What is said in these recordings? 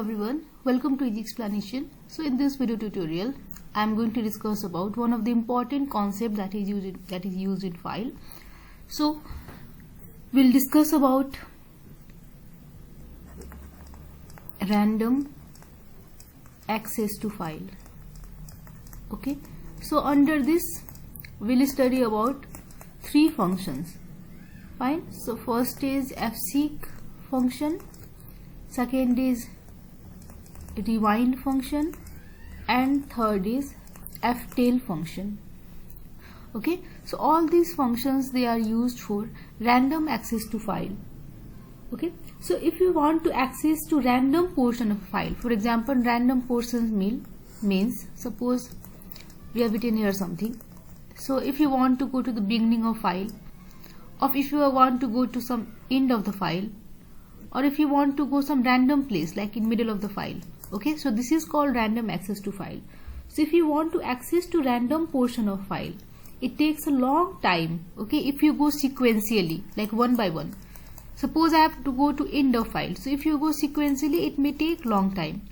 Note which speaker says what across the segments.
Speaker 1: everyone, welcome to Easy Explanation. So in this video tutorial I am going to discuss about one of the important concept that is used in file. So we'll discuss about random access to file. Okay, so under this we'll study about three functions. Fine. So first is fseek function, second is rewind function, and third is ftail function. Okay, so all these functions, they are used for random access to file. Okay, so if you want to access to random portion of a file, for example, random portions means suppose we have written here something. So if you want to go to the beginning of file, or if you want to go to some end of the file, or if you want to go some random place like in middle of the file. Okay, so this is called random access to file. So if you want to access to random portion of file, it takes a long time. Okay, if you go sequentially, like one by one. Suppose I have to go to end of file, so if you go sequentially, it may take long time.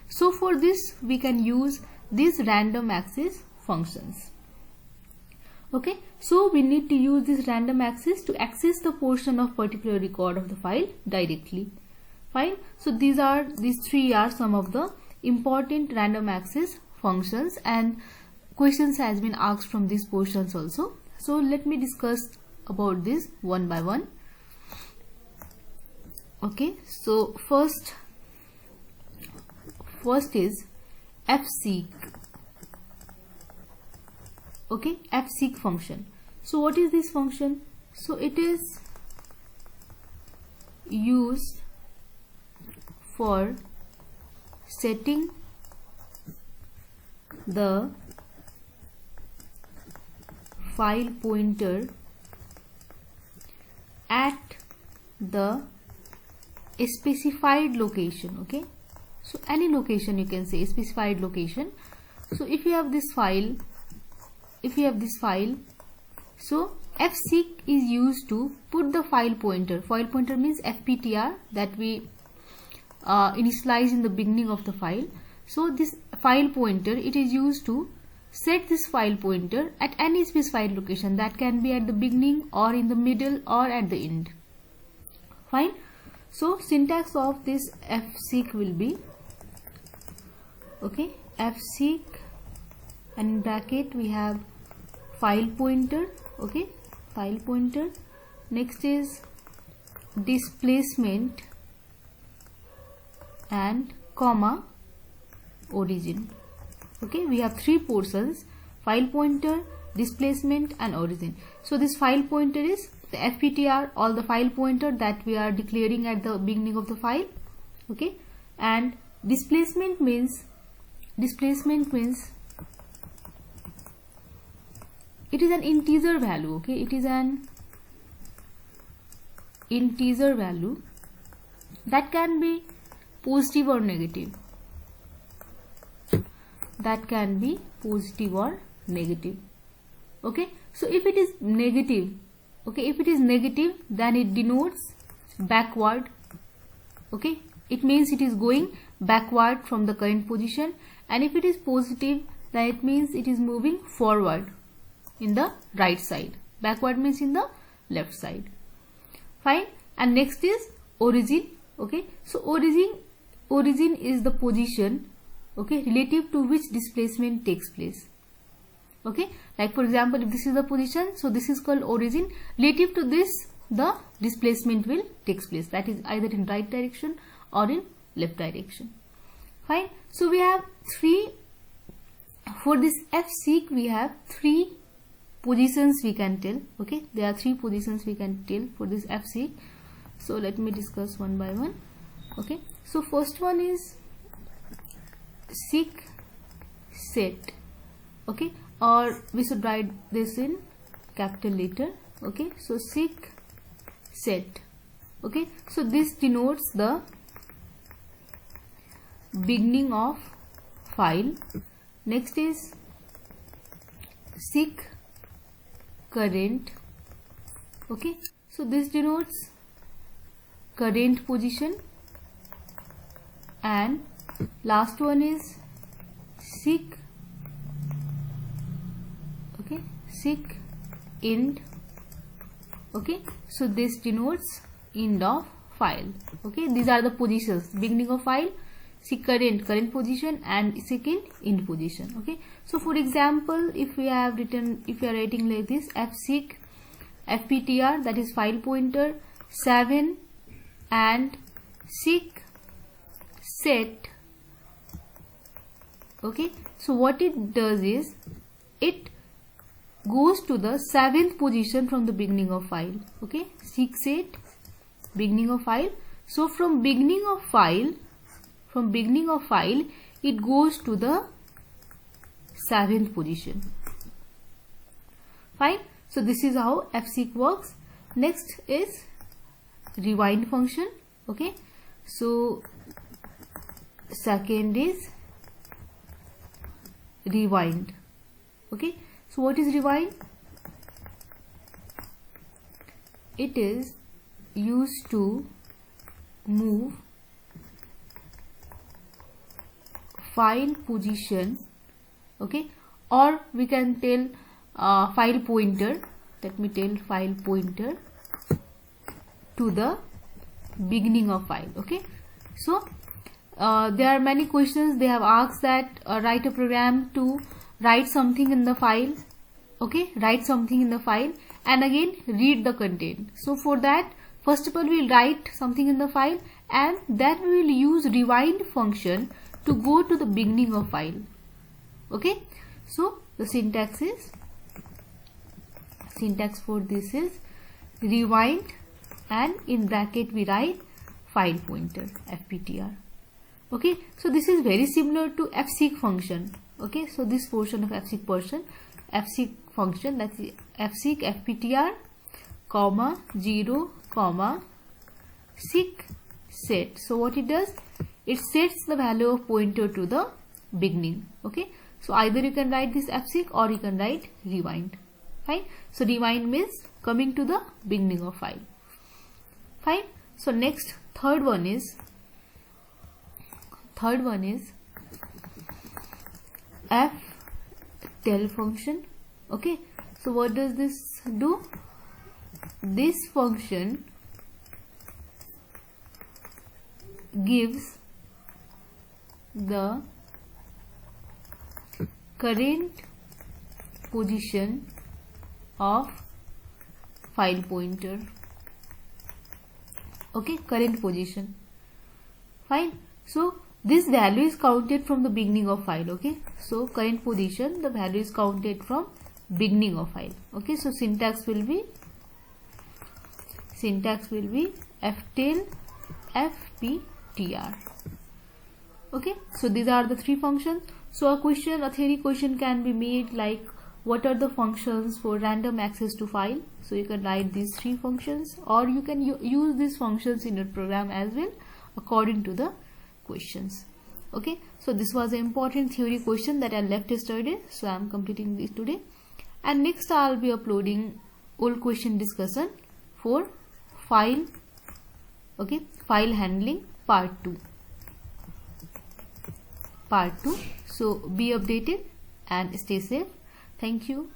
Speaker 1: So for this we can use these random access functions. Okay, so we need to use this random access to access the portion of particular record of the file directly. Fine. So these three are some of the important random access functions, and questions has been asked from these portions also. So let me discuss about this one by one. Okay, so first is fseek. Okay, fseek function. So what is this function? So it is used for setting the file pointer at the specified location. Okay, so any location, you can say specified location. So if you have this file, so fseek is used to put the file pointer means fptr, that we initialize in the beginning of the file. So this file pointer, it is used to set this file pointer at any specified location, that can be at the beginning or in the middle or at the end. Fine. So syntax of this fseek will be, okay, fseek, and in bracket we have file pointer. Okay, file pointer. Next is displacement and comma origin. Okay, we have three portions: file pointer, displacement, and origin. So this file pointer is the fptr, all the file pointer that we are declaring at the beginning of the file. Okay, and displacement means it is an integer value. Okay, it is an integer value that can be positive or negative. That can be positive or negative. Okay, so if it is negative, then it denotes backward. Okay, it means it is going backward from the current position, and if it is positive, then it means it is moving forward in the right side. Backward means in the left side. Fine. And next is origin. Okay, so origin is the position, okay, relative to which displacement takes place. Okay, like for example, if this is the position, so this is called origin. Relative to this, the displacement will takes place, that is either in right direction or in left direction. Fine. So we have for this fseek we have three positions we can tell. Okay, there are three positions we can tell for this fseek. So let me discuss one by one. Okay, so first one is seek set. Okay, or we should write this in capital letter. Okay, so seek set. Okay, so this denotes the beginning of file. Next is seek current. Okay, so this denotes current position. and last one is seek. Okay, seek end. Okay, so this denotes end of file. Okay, these are the positions: beginning of file, seek current position, and second end position. Okay, so for example, if we are writing like this: fseek fptr, that is file pointer 7, and seek set. Okay, so what it does is it goes to the 7th position from the beginning of file. Okay, seek set beginning of file. So from beginning of file it goes to the 7th position. Fine. So this is how fseek works. Next is rewind function. Okay, so second is rewind. Okay, so what is rewind? It is used to move file position. Okay, or we can tell file pointer. Let me tell file pointer to the beginning of file. Okay, so there are many questions they have asked that write a program to write something in the file. Okay, write something in the file and again read the content. So for that, first of all we will write something in the file and then we will use rewind function to go to the beginning of file. Okay, so the syntax for this is rewind and in bracket we write file pointer fptr. Okay, so this is very similar to fseek function. Okay, so this portion of fseek function, that is fseek fptr comma 0 comma seek set. So what it does, it sets the value of pointer to the beginning. Okay, so either you can write this fseek or you can write rewind. Fine. So rewind means coming to the beginning of file. Fine. So next, third one is ftell function. Okay, so what does this do? This function gives the current position of file pointer. Okay, current position. Fine. So this value is counted from the beginning of file. Okay, so current position, the value is counted from beginning of file. Okay, so syntax will be ftell fptr. Okay, so these are the three functions. So a theory question can be made like, what are the functions for random access to file? So you can write these three functions, or you can use these functions in your program as well according to the questions. Okay, so this was an important theory question that I left yesterday, so I am completing this today. And next I will be uploading old question discussion for file. Okay, file handling part 2. So be updated and stay safe. Thank you.